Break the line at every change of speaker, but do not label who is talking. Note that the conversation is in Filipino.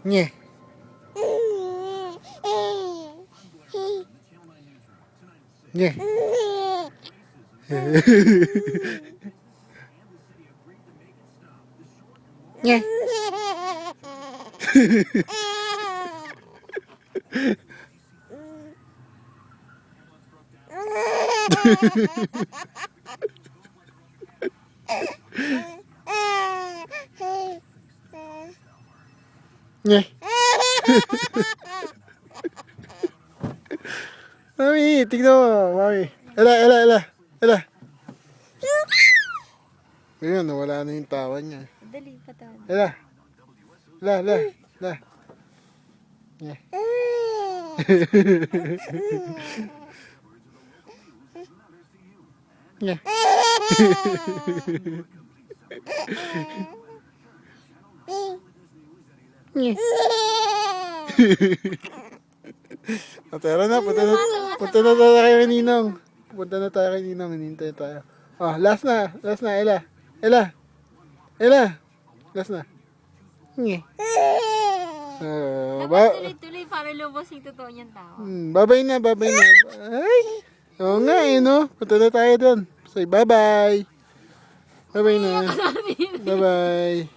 Nye. Nye. Nye. Nye. Mami, tignan mo, mami. Ela. Ayun, nawala na yung tawa niya.
Dali, patan.
Ela. Nye. Nye. Nye. Tara na, punta na tayo kay Ninong. Punta na tayo kay Ninong, hinintay tayo. Oh, last na, Ela. Last na. Nye.
Dapat tuloy-tuloy para lumabas yung totoo niyang tao.
Bye-bye na. Ay! Oo nga eh, no? Punta na tayo doon. Say bye-bye. Bye-bye na. Bye-bye.